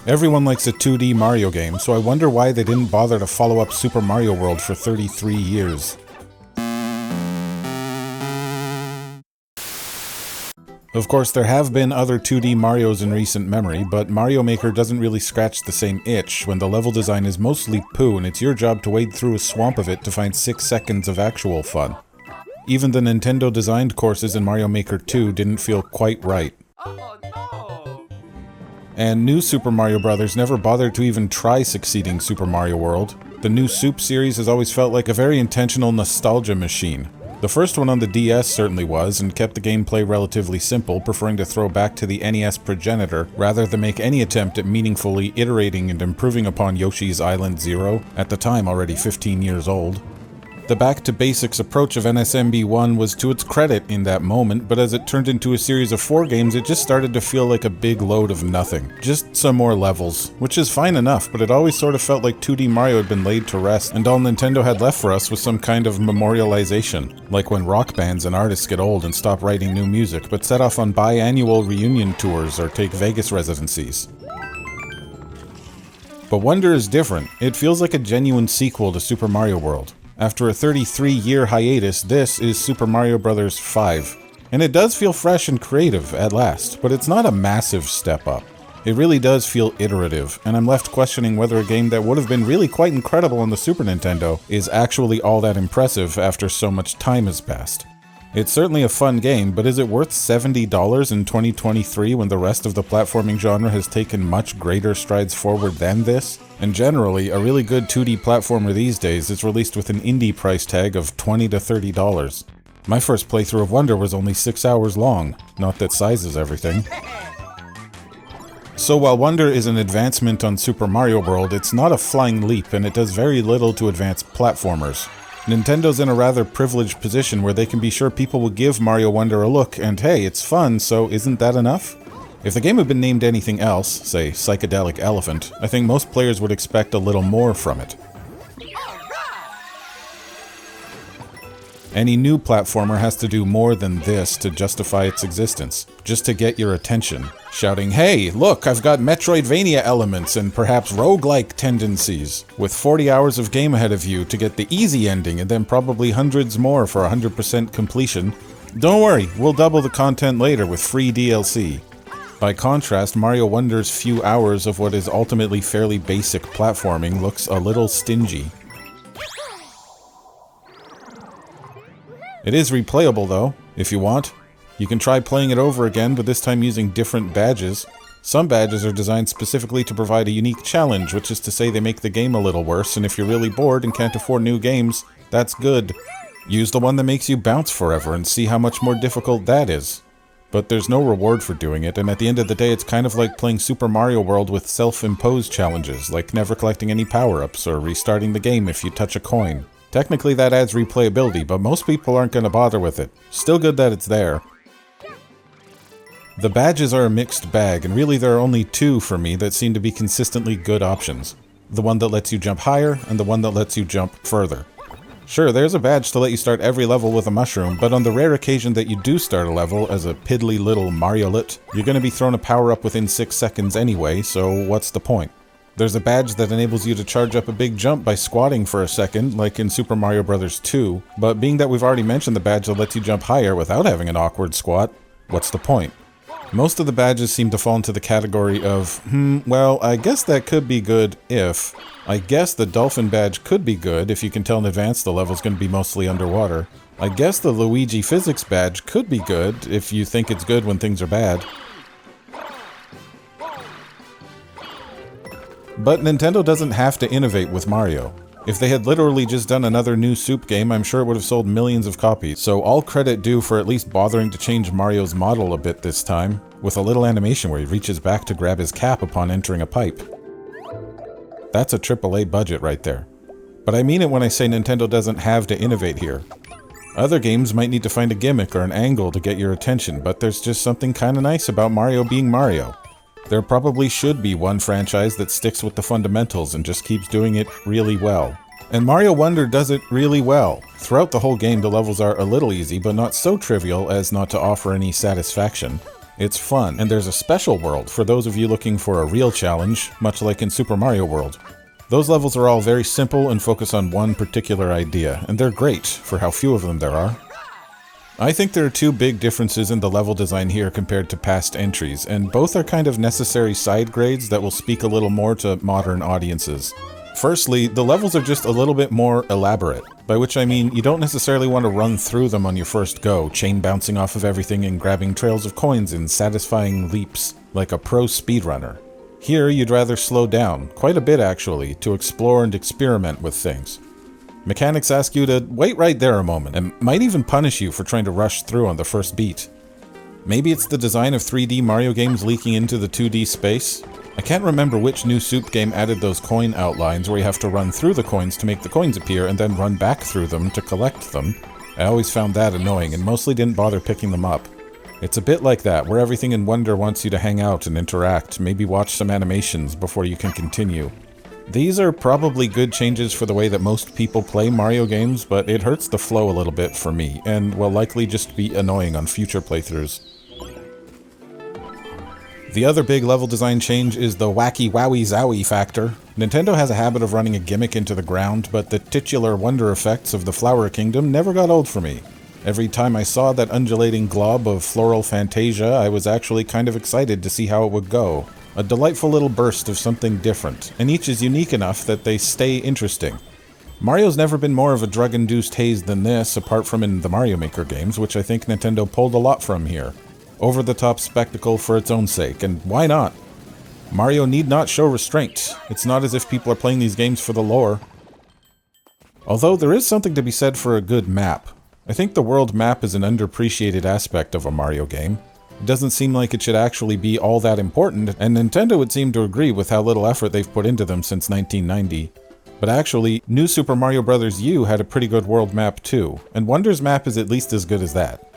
Everyone likes a 2D Mario game, so I wonder why they didn't bother to follow up Super Mario World for 33 years. Of course, there have been other 2D Marios in recent memory, but Mario Maker doesn't really scratch the same itch when the level design is mostly poo and it's your job to wade through a swamp of it to find 6 seconds of actual fun. Even the Nintendo-designed courses in Mario Maker 2 didn't feel quite right. Oh no! And New Super Mario Bros. Never bothered to even try succeeding Super Mario World. The New Soup series has always felt like a very intentional nostalgia machine. The first one on the DS certainly was, and kept the gameplay relatively simple, preferring to throw back to the NES progenitor, rather than make any attempt at meaningfully iterating and improving upon Yoshi's Island 0, at the time already 15 years old. The back-to-basics approach of NSMB1 was to its credit in that moment, but as it turned into a series of 4 games, it just started to feel like a big load of nothing. Just some more levels, which is fine enough, but it always sort of felt like 2D Mario had been laid to rest, and all Nintendo had left for us was some kind of memorialization, like when rock bands and artists get old and stop writing new music, but set off on biannual reunion tours or take Vegas residencies. But Wonder is different. It feels like a genuine sequel to Super Mario World. After a 33-year hiatus, this is Super Mario Bros. 5. And it does feel fresh and creative at last, but it's not a massive step up. It really does feel iterative, and I'm left questioning whether a game that would have been really quite incredible on the Super Nintendo is actually all that impressive after so much time has passed. It's certainly a fun game, but is it worth $70 in 2023 when the rest of the platforming genre has taken much greater strides forward than this? And generally, a really good 2D platformer these days is released with an indie price tag of $20 to $30. My first playthrough of Wonder was only 6 hours long, not that size is everything. So while Wonder is an advancement on Super Mario World, it's not a flying leap and it does very little to advance platformers. Nintendo's in a rather privileged position where they can be sure people will give Mario Wonder a look, and hey, it's fun, so isn't that enough? If the game had been named anything else, say Psychedelic Elephant, I think most players would expect a little more from it. Any new platformer has to do more than this to justify its existence, just to get your attention, shouting, "Hey, look, I've got Metroidvania elements and perhaps roguelike tendencies," with 40 hours of game ahead of you to get the easy ending and then probably hundreds more for 100% completion. Don't worry, we'll double the content later with free DLC. By contrast, Mario Wonder's few hours of what is ultimately fairly basic platforming looks a little stingy. It is replayable though, if you want. You can try playing it over again, but this time using different badges. Some badges are designed specifically to provide a unique challenge, which is to say they make the game a little worse, and if you're really bored and can't afford new games, that's good. Use the one that makes you bounce forever and see how much more difficult that is. But there's no reward for doing it, and at the end of the day it's kind of like playing Super Mario World with self-imposed challenges, like never collecting any power-ups or restarting the game if you touch a coin. Technically that adds replayability, but most people aren't going to bother with it. Still good that it's there. The badges are a mixed bag, and really there are only 2 for me that seem to be consistently good options. The one that lets you jump higher, and the one that lets you jump further. Sure, there's a badge to let you start every level with a mushroom, but on the rare occasion that you do start a level as a piddly little Mariolet, you're going to be thrown a power-up within 6 seconds anyway, so what's the point? There's a badge that enables you to charge up a big jump by squatting for a second, like in Super Mario Bros. 2, but being that we've already mentioned the badge that lets you jump higher without having an awkward squat, what's the point? Most of the badges seem to fall into the category of, well, I guess that could be good if... I guess the Dolphin badge could be good if you can tell in advance the level's going to be mostly underwater. I guess the Luigi Physics badge could be good if you think it's good when things are bad. But Nintendo doesn't have to innovate with Mario. If they had literally just done another new Soup game, I'm sure it would have sold millions of copies, so all credit due for at least bothering to change Mario's model a bit this time, with a little animation where he reaches back to grab his cap upon entering a pipe. That's a AAA budget right there. But I mean it when I say Nintendo doesn't have to innovate here. Other games might need to find a gimmick or an angle to get your attention, but there's just something kinda nice about Mario being Mario. There probably should be one franchise that sticks with the fundamentals and just keeps doing it really well. And Mario Wonder does it really well. Throughout the whole game, the levels are a little easy, but not so trivial as not to offer any satisfaction. It's fun, and there's a special world for those of you looking for a real challenge, much like in Super Mario World. Those levels are all very simple and focus on one particular idea, and they're great for how few of them there are. I think there are two big differences in the level design here compared to past entries, and both are kind of necessary side grades that will speak a little more to modern audiences. Firstly, the levels are just a little bit more elaborate, by which I mean you don't necessarily want to run through them on your first go, chain bouncing off of everything and grabbing trails of coins in satisfying leaps, like a pro speedrunner. Here, you'd rather slow down, quite a bit actually, to explore and experiment with things. Mechanics ask you to wait right there a moment, and might even punish you for trying to rush through on the first beat. Maybe it's the design of 3D Mario games leaking into the 2D space? I can't remember which new Soup game added those coin outlines where you have to run through the coins to make the coins appear and then run back through them to collect them. I always found that annoying and mostly didn't bother picking them up. It's a bit like that, where everything in Wonder wants you to hang out and interact, maybe watch some animations before you can continue. These are probably good changes for the way that most people play Mario games, but it hurts the flow a little bit for me, and will likely just be annoying on future playthroughs. The other big level design change is the wacky wowie zowie factor. Nintendo has a habit of running a gimmick into the ground, but the titular wonder effects of the Flower Kingdom never got old for me. Every time I saw that undulating glob of floral fantasia, I was actually kind of excited to see how it would go. A delightful little burst of something different, and each is unique enough that they stay interesting. Mario's never been more of a drug-induced haze than this, apart from in the Mario Maker games, which I think Nintendo pulled a lot from here. Over-the-top spectacle for its own sake, and why not? Mario need not show restraint. It's not as if people are playing these games for the lore. Although there is something to be said for a good map. I think the world map is an underappreciated aspect of a Mario game. It doesn't seem like it should actually be all that important, and Nintendo would seem to agree with how little effort they've put into them since 1990. But actually, New Super Mario Bros. U had a pretty good world map too, and Wonder's map is at least as good as that.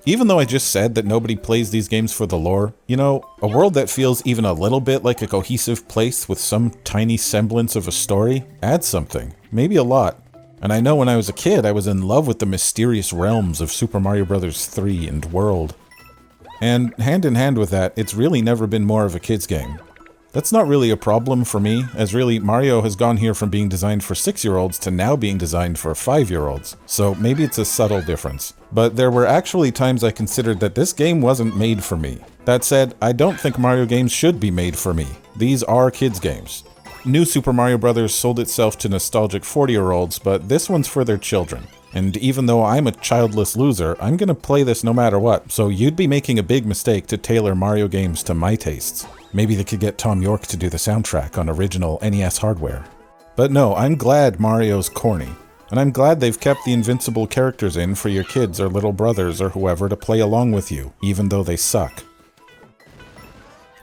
Even though I just said that nobody plays these games for the lore, you know, a world that feels even a little bit like a cohesive place with some tiny semblance of a story adds something, maybe a lot. And I know when I was a kid, I was in love with the mysterious realms of Super Mario Bros. 3 and World. And hand in hand with that, it's really never been more of a kid's game. That's not really a problem for me, as really Mario has gone here from being designed for 6-year-olds to now being designed for 5-year-olds, so maybe it's a subtle difference. But there were actually times I considered that this game wasn't made for me. That said, I don't think Mario games should be made for me. These are kids' games. New Super Mario Bros. Sold itself to nostalgic 40-year-olds, but this one's for their children. And even though I'm a childless loser, I'm gonna play this no matter what, so you'd be making a big mistake to tailor Mario games to my tastes. Maybe they could get Tom York to do the soundtrack on original NES hardware. But no, I'm glad Mario's corny. And I'm glad they've kept the invincible characters in for your kids or little brothers or whoever to play along with you, even though they suck.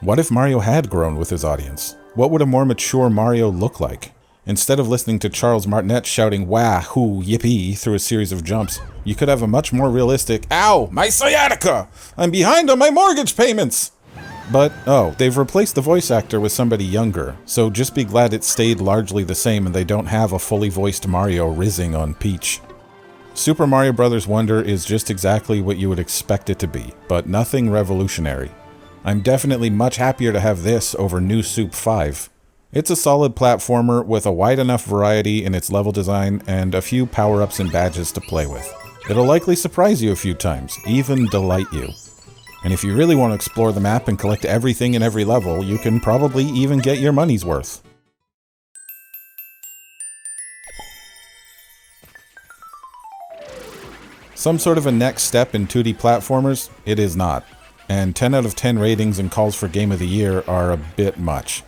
What if Mario had grown with his audience? What would a more mature Mario look like? Instead of listening to Charles Martinet shouting wah-hoo yippee through a series of jumps, you could have a much more realistic, ow, my sciatica! I'm behind on my mortgage payments! But, oh, they've replaced the voice actor with somebody younger, so just be glad it stayed largely the same and they don't have a fully voiced Mario rizzing on Peach. Super Mario Bros. Wonder is just exactly what you would expect it to be, but nothing revolutionary. I'm definitely much happier to have this over New Soup 5. It's a solid platformer with a wide enough variety in its level design and a few power-ups and badges to play with. It'll likely surprise you a few times, even delight you. And if you really want to explore the map and collect everything in every level, you can probably even get your money's worth. Some sort of a next step in 2D platformers? It is not. And 10 out of 10 ratings and calls for Game of the Year are a bit much.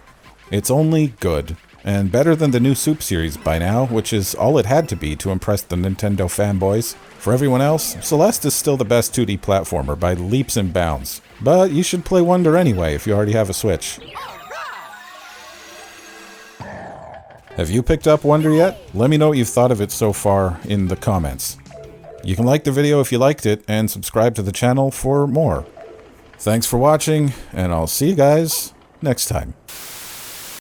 It's only good, and better than the new Soup series by now, which is all it had to be to impress the Nintendo fanboys. For everyone else, Celeste is still the best 2D platformer by leaps and bounds. But you should play Wonder anyway if you already have a Switch. Have you picked up Wonder yet? Let me know what you've thought of it so far in the comments. You can like the video if you liked it, and subscribe to the channel for more. Thanks for watching, and I'll see you guys next time.